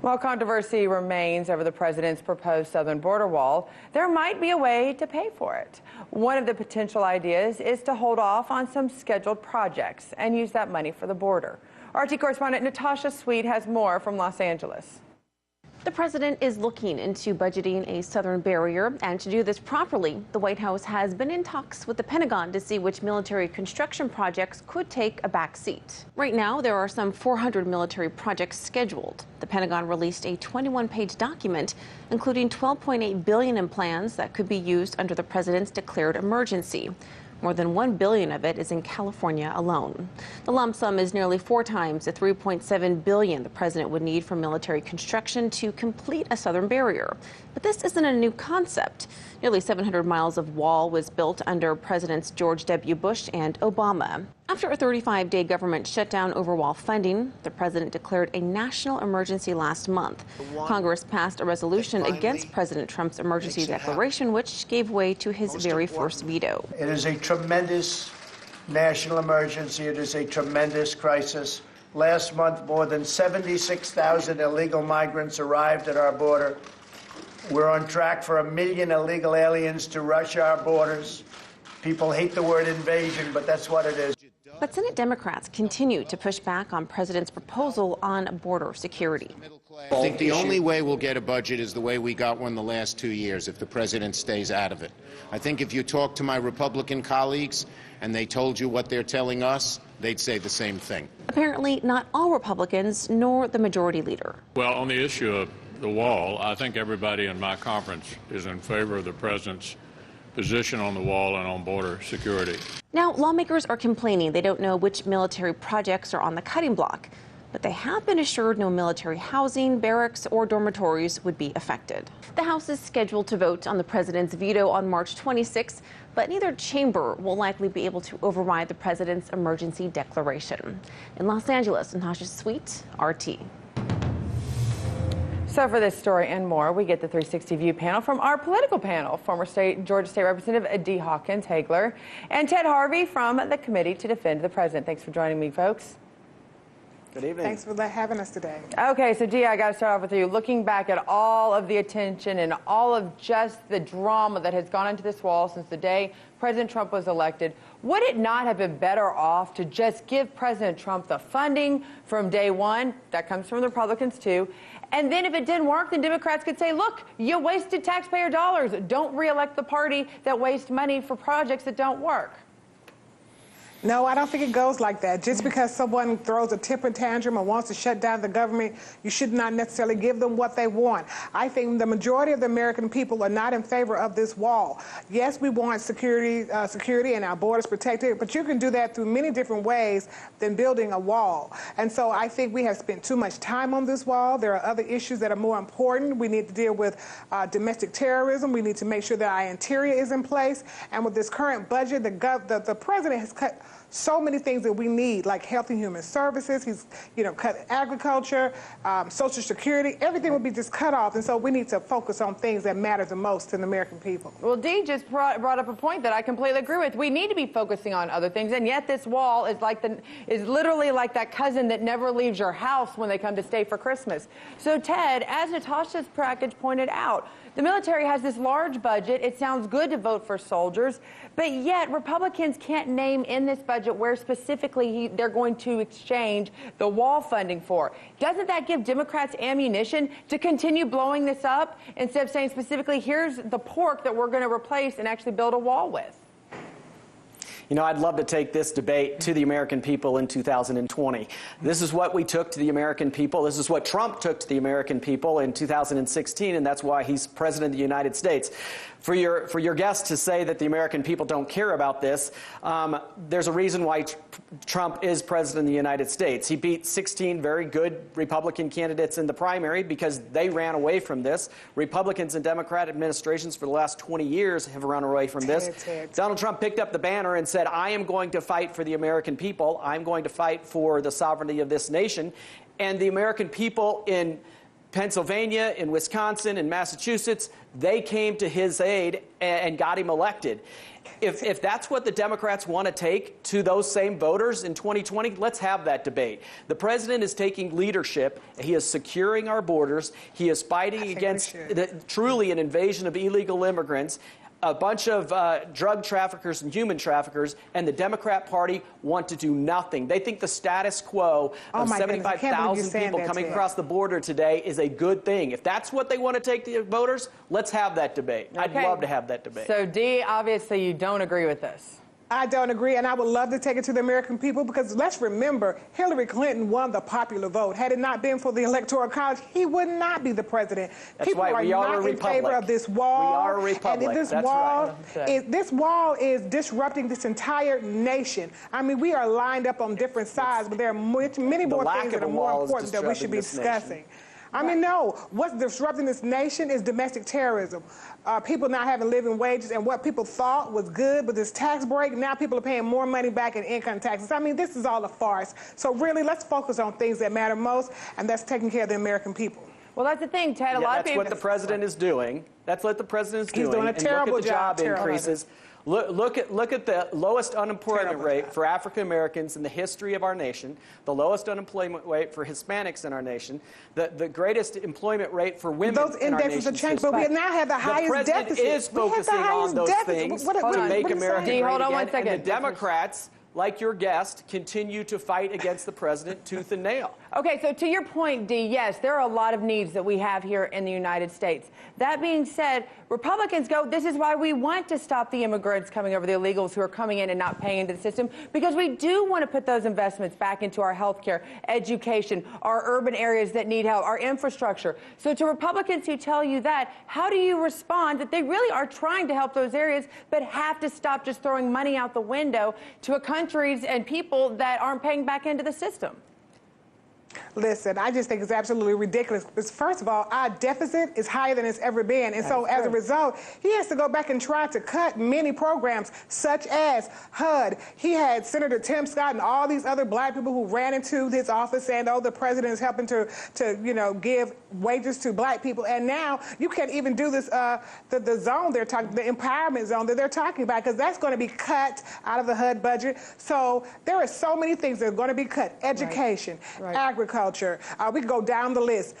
While controversy remains over the president's proposed southern border wall, there might be a way to pay for it. One of the potential ideas is to hold off on some scheduled projects and use that money for the border. RT correspondent Natasha Sweatte has more from Los Angeles. The president is looking into budgeting a southern barrier, and to do this properly, the White House has been in talks with the Pentagon to see which military construction projects could take a back seat. Right now, there are some 400 military projects scheduled. The Pentagon released a 21-page document, including $12.8 billion in plans that could be used under the president's declared emergency. More than $1 billion of it is in California alone. The lump sum is nearly 4 times the $3.7 billion the president would need for military construction to complete a southern barrier. But this isn't a new concept. Nearly 700 miles of wall was built under Presidents George W. Bush and Obama. After a 35-day government shutdown over wall funding, the president declared a national emergency last month. Congress passed a resolution against President Trump's emergency declaration, which gave way to his very first veto. It is a tremendous national emergency. It is a tremendous crisis. Last month, more than 76,000 illegal migrants arrived at our border. We're on track for 1 million illegal aliens to rush our borders. People hate the word invasion, but that's what it is. But Senate Democrats continue to push back on President's proposal on border security. I think the only way we'll get a budget is the way we got one the last 2 years, if the president stays out of it. I think if you talk to my Republican colleagues and they told you what they're telling us, they'd say the same thing. Apparently, not all Republicans, nor the majority leader. Well, on the issue of the wall, I think everybody in my conference is in favor of the president's position on the wall and on border security. Now, lawmakers are complaining they don't know which military projects are on the cutting block, but they have been assured no military housing, barracks, or dormitories would be affected. The House is scheduled to vote on the president's veto on March 26, but neither chamber will likely be able to override the president's emergency declaration. In Los Angeles, Natasha Sweatte, RT. So for this story and more, we get the 360 View panel from our political panel, former Georgia State Representative Dawkins, Haigler, and Ted Harvey from the Committee to Defend the President. Thanks for joining me, folks. Good evening. Thanks for having us today. Okay, so Dee, I got to start off with you. Looking back at all of the attention and all of just the drama that has gone into this wall since the day President Trump was elected, would it not have been better off to just give President Trump the funding from day one? That comes from the Republicans, too. And then if it didn't work, then Democrats could say, look, you wasted taxpayer dollars. Don't reelect the party that wastes money for projects that don't work. No, I don't think it goes like that. Just because someone throws a temper tantrum or wants to shut down the government, you should not necessarily give them what they want. I think the majority of the American people are not in favor of this wall. Yes, we want security and our borders protected, but you can do that through many different ways than building a wall. And so I think we have spent too much time on this wall. There are other issues that are more important. We need to deal with domestic terrorism. We need to make sure that our interior is in place. And with this current budget, the president has cut so many things that we need, like health and human services. He's, cut agriculture, Social Security. Everything will be just cut off. And so we need to focus on things that matter the most to the American people. Well, Dee just brought up a point that I completely agree with. We need to be focusing on other things, and yet this wall is literally like that cousin that never leaves your house when they come to stay for Christmas. So, Ted, as Natasha's package pointed out, the military has this large budget. It sounds good to vote for soldiers, but yet Republicans can't name in this budget where specifically they're going to exchange the wall funding for. Doesn't that give Democrats ammunition to continue blowing this up instead of saying specifically, here's the pork that we're going to replace and actually build a wall with? You know, I'd love to take this debate to the American people in 2020. This is what we took to the American people. This is what Trump took to the American people in 2016, and that's why he's president of the United States. For your guest to say that the American people don't care about this, there's a reason why Trump is president of the United States. He beat 16 very good Republican candidates in the primary because they ran away from this. Republicans and Democrat administrations for the last 20 years have run away from this. Donald Trump picked up the banner and said, I am going to fight for the American people. I'm going to fight for the sovereignty of this nation. And the American people in Pennsylvania, in Wisconsin, in Massachusetts, they came to his aid and got him elected. If that's what the Democrats want to take to those same voters in 2020, let's have that debate. The president is taking leadership. He is securing our borders. He is fighting against truly an invasion of illegal immigrants, a bunch of drug traffickers and human traffickers, and the Democrat Party want to do nothing. They think the status quo of 75,000 people coming across the border today is a good thing. If that's what they want to take to the voters, let's have that debate. Okay. I'd love to have that debate. So, Dee, obviously you don't agree with this. I don't agree, and I would love to take it to the American people, because let's remember, Hillary Clinton won the popular vote. Had it not been for the Electoral College, he would not be the president. That's people right. We are not a in favor of this wall. We are a republic. And this That's wall, right. this wall is disrupting this entire nation. I mean, we are lined up on different sides, but there are many more things that are more important that we should be discussing. I mean, no, what's disrupting this nation is domestic terrorism. People not having living wages, and what people thought was good with this tax break, now people are paying more money back in income taxes. I mean, this is all a farce. So really, let's focus on things that matter most, and that's taking care of the American people. Well, that's the thing, Ted. A lot of people. That's what the president is doing. That's what the president is doing. He's doing a terrible job. Look at the job increases. Look at the lowest unemployment rate for African Americans in the history of our nation, the lowest unemployment rate for Hispanics in our nation, the greatest employment rate for women those in our nation. Those indexes have changed, but we now have the highest deficit. The president is focusing on those things to make America great hold on again, 1 second. and the Democrats, like your guest, continue to fight against the president tooth and nail. Okay, so to your point, Dee, yes, there are a lot of needs that we have here in the United States. That being said, Republicans go, this is why we want to stop the immigrants coming over, the illegals who are coming in and not paying into the system, because we do want to put those investments back into our health care, education, our urban areas that need help, our infrastructure. So to Republicans who tell you that, how do you respond that they really are trying to help those areas, but have to stop just throwing money out the window to countries and people that aren't paying back into the system? Listen, I just think it's absolutely ridiculous. Because first of all, our deficit is higher than it's ever been. And so as a result, he has to go back and try to cut many programs, such as HUD. He had Senator Tim Scott and all these other black people who ran into his office saying, oh, the president is helping to give wages to black people. And now you can't even do this, the zone they're talking, the empowerment zone that they're talking about, because that's going to be cut out of the HUD budget. So there are so many things that are going to be cut. Education, agriculture, we can go down the list.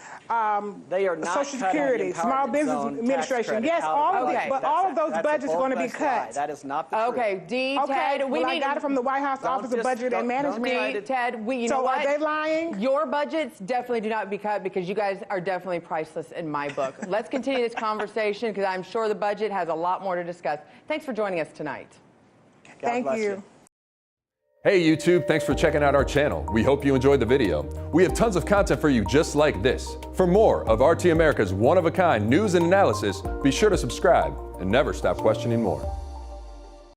They are not Social Security, Small Business Administration. Yes, all of it, but all of those budgets are going to be cut. That is not the truth. Okay, Dee, Ted, I got it from the White House Office of Budget and Management. Dee, Ted, you know what? So are they lying? Your budgets definitely do not be cut, because you guys are definitely priceless in my book. Let's continue this conversation, because I'm sure the budget has a lot more to discuss. Thanks for joining us tonight. Thank you. Hey YouTube, thanks for checking out our channel. We hope you enjoyed the video. We have tons of content for you just like this. For more of RT America's one-of-a-kind news and analysis, be sure to subscribe and never stop questioning more.